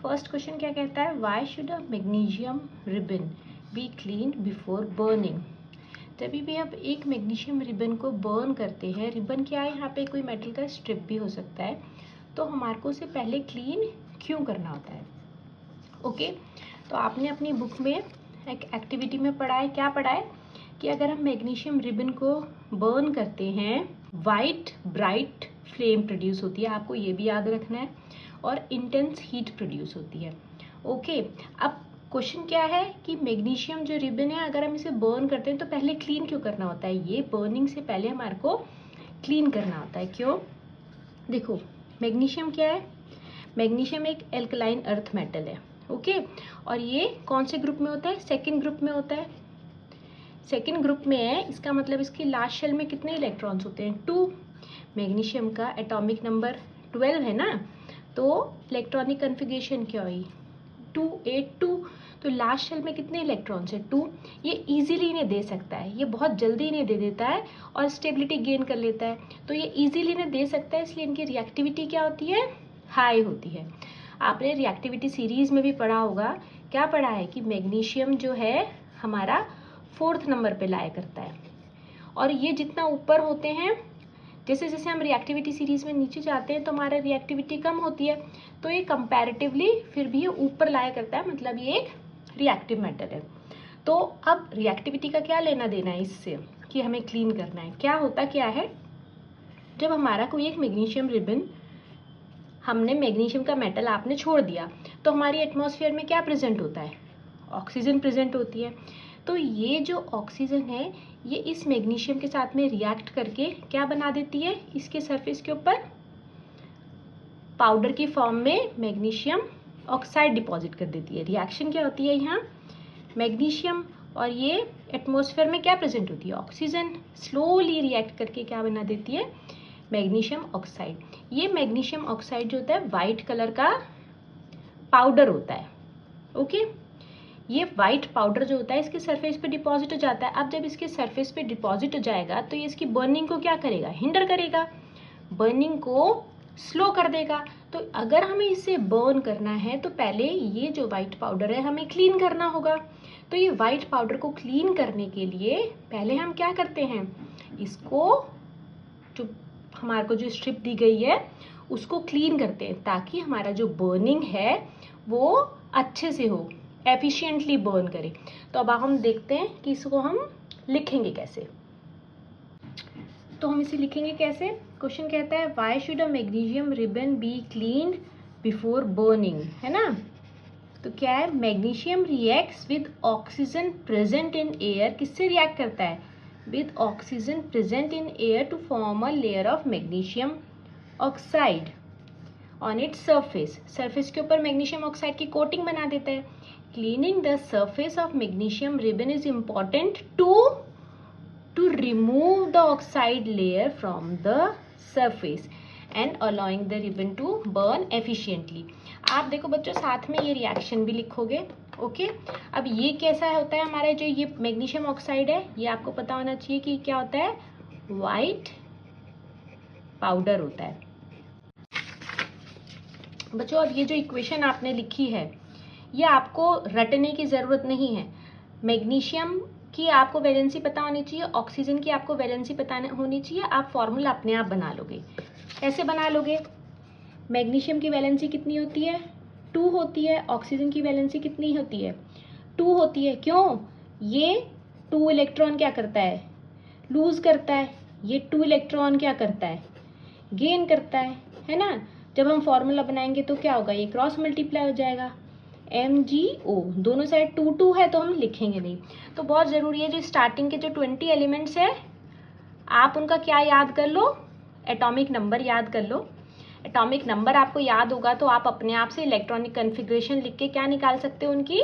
First question क्या कहता है, why should a magnesium ribbon B clean before burning. तभी भी आप एक मैग्नीशियम रिबन को बर्न करते हैं, रिबन क्या है, यहाँ पे कोई मेटल का स्ट्रिप भी हो सकता है, तो हमारे को उसे पहले क्लीन क्यों करना होता है। ओके, तो आपने अपनी बुक में एक एक्टिविटी में पढ़ा है, क्या पढ़ा है कि अगर हम मैग्नीशियम रिबन को बर्न करते हैं वाइट ब्राइट फ्लेम प्रोड्यूस होती है, आपको ये भी याद रखना है, और इंटेंस हीट प्रोड्यूस होती है। ओके, अब क्वेश्चन क्या है कि मैग्नीशियम जो रिबन है अगर हम इसे बर्न करते हैं तो पहले क्लीन क्यों करना होता है, ये बर्निंग से पहले हमारे को क्लीन करना होता है। क्यों, देखो मैग्नीशियम क्या है, मैग्नीशियम एक एल्कलाइन अर्थ मेटल है। ओके, और ये कौन से ग्रुप में होता है, सेकेंड ग्रुप में होता है, सेकेंड ग्रुप में है, इसका मतलब इसकी लास्ट शेल में कितने इलेक्ट्रॉन्स होते हैं, 2। मैग्नीशियम का एटॉमिक नंबर 12 है ना, तो इलेक्ट्रॉनिक कन्फिगरेशन क्या हुई, 2 8 2, तो लास्ट शेल में कितने इलेक्ट्रॉन्स है, 2। ये इजीली इन्हें दे सकता है, ये बहुत जल्दी इन्हें दे देता है और स्टेबिलिटी गेन कर लेता है, तो ये इजीली इन्हें दे सकता है, इसलिए इनकी रिएक्टिविटी क्या होती है, हाई होती है। आपने रिएक्टिविटी सीरीज में भी पढ़ा होगा, क्या पढ़ा है कि मैग्नीशियम जो है हमारा 4th नंबर पे लाया करता है, और ये जितना ऊपर होते हैं, जैसे जैसे हम रिएक्टिविटी सीरीज में नीचे जाते हैं तो हमारा रिएक्टिविटी कम होती है, तो ये कंपैरेटिवली फिर भी ये ऊपर लाया करता है, मतलब ये एक रिएक्टिव मेटल है। तो अब रिएक्टिविटी का क्या लेना देना है इससे कि हमें क्लीन करना है, क्या होता क्या है, जब हमारा कोई एक मैग्नीशियम रिबन, हमने मैग्नीशियम का मेटल आपने छोड़ दिया, तो हमारी एटमॉस्फेयर में क्या प्रेजेंट होता है, ऑक्सीजन प्रेजेंट होती है। तो ये जो ऑक्सीजन है ये इस मैग्नीशियम के साथ में रिएक्ट करके क्या बना देती है, इसके सरफेस के ऊपर पाउडर की फॉर्म में मैग्नीशियम ऑक्साइड डिपॉजिट कर देती है। रिएक्शन क्या होती है यहाँ, मैग्नीशियम और ये एटमॉस्फेयर में क्या प्रेजेंट होती है, ऑक्सीजन, स्लोली रिएक्ट करके क्या बना देती है, मैग्नीशियम ऑक्साइड। ये मैग्नीशियम ऑक्साइड जो होता है वाइट कलर का पाउडर होता है। ओके, ये वाइट पाउडर जो होता है इसके सरफेस पे डिपॉजिट हो जाता है। अब जब इसके सरफेस पे डिपॉजिट हो जाएगा तो ये इसकी बर्निंग को क्या करेगा, हिंडर करेगा, बर्निंग को स्लो कर देगा। तो अगर हमें इसे बर्न करना है तो पहले ये जो वाइट पाउडर है हमें क्लीन करना होगा। तो ये वाइट पाउडर को क्लीन करने के लिए पहले हम क्या करते हैं, इसको जो हमारे को जो स्ट्रिप दी गई है उसको क्लीन करते हैं, ताकि हमारा जो बर्निंग है वो अच्छे से हो, एफिशिएंटली बर्न करे। तो अब हम देखते हैं कि इसको हम लिखेंगे कैसे। तो हम इसे लिखेंगे कैसे, क्वेश्चन कहता है why should a magnesium ribbon be cleaned before burning, है ना। तो क्या है, magnesium reacts with oxygen present in air, किससे रिएक्ट करता है, with oxygen present in air to form a layer of magnesium oxide on its surface, surface के ऊपर मैग्नीशियम ऑक्साइड की कोटिंग बना देता है। Cleaning the surface of magnesium ribbon is important to remove the oxide layer from the surface and allowing the ribbon to burn efficiently। आप देखो बच्चों साथ में ये रिएक्शन भी लिखोगे। ओके, अब ये कैसा होता है, हमारा जो ये मैग्नीशियम ऑक्साइड है ये आपको पता होना चाहिए कि क्या होता है, वाइट पाउडर होता है। बच्चों अब ये जो इक्वेशन आपने लिखी है ये आपको रटने की जरूरत नहीं है। मैग्नीशियम की आपको वैलेंसी पता होनी चाहिए, ऑक्सीजन की आपको वैलेंसी पता होनी चाहिए, आप फॉर्मूला अपने आप बना लोगे। कैसे बना लोगे, मैग्नीशियम की वैलेंसी कितनी होती है, 2 होती है, ऑक्सीजन की वैलेंसी कितनी होती है, 2 होती है। क्यों, ये 2 इलेक्ट्रॉन क्या करता है, लूज करता है, ये 2 इलेक्ट्रॉन क्या करता है, गेन करता है ना। जब हम फॉर्मूला बनाएंगे तो क्या होगा, ये क्रॉस मल्टीप्लाई हो जाएगा, MgO, दोनों साइड 2 2 है तो हम लिखेंगे नहीं। तो बहुत ज़रूरी है जो स्टार्टिंग के जो 20 एलिमेंट्स है आप उनका क्या याद कर लो, एटॉमिक नंबर याद कर लो। एटॉमिक नंबर आपको याद होगा तो आप अपने आप से इलेक्ट्रॉनिक कन्फिग्रेशन लिख के क्या निकाल सकते हो, उनकी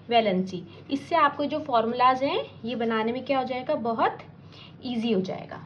वैलेंसी। इससे आपको जो फॉर्मूलाज हैं ये बनाने में क्या हो जाएगा, बहुत ईजी हो जाएगा।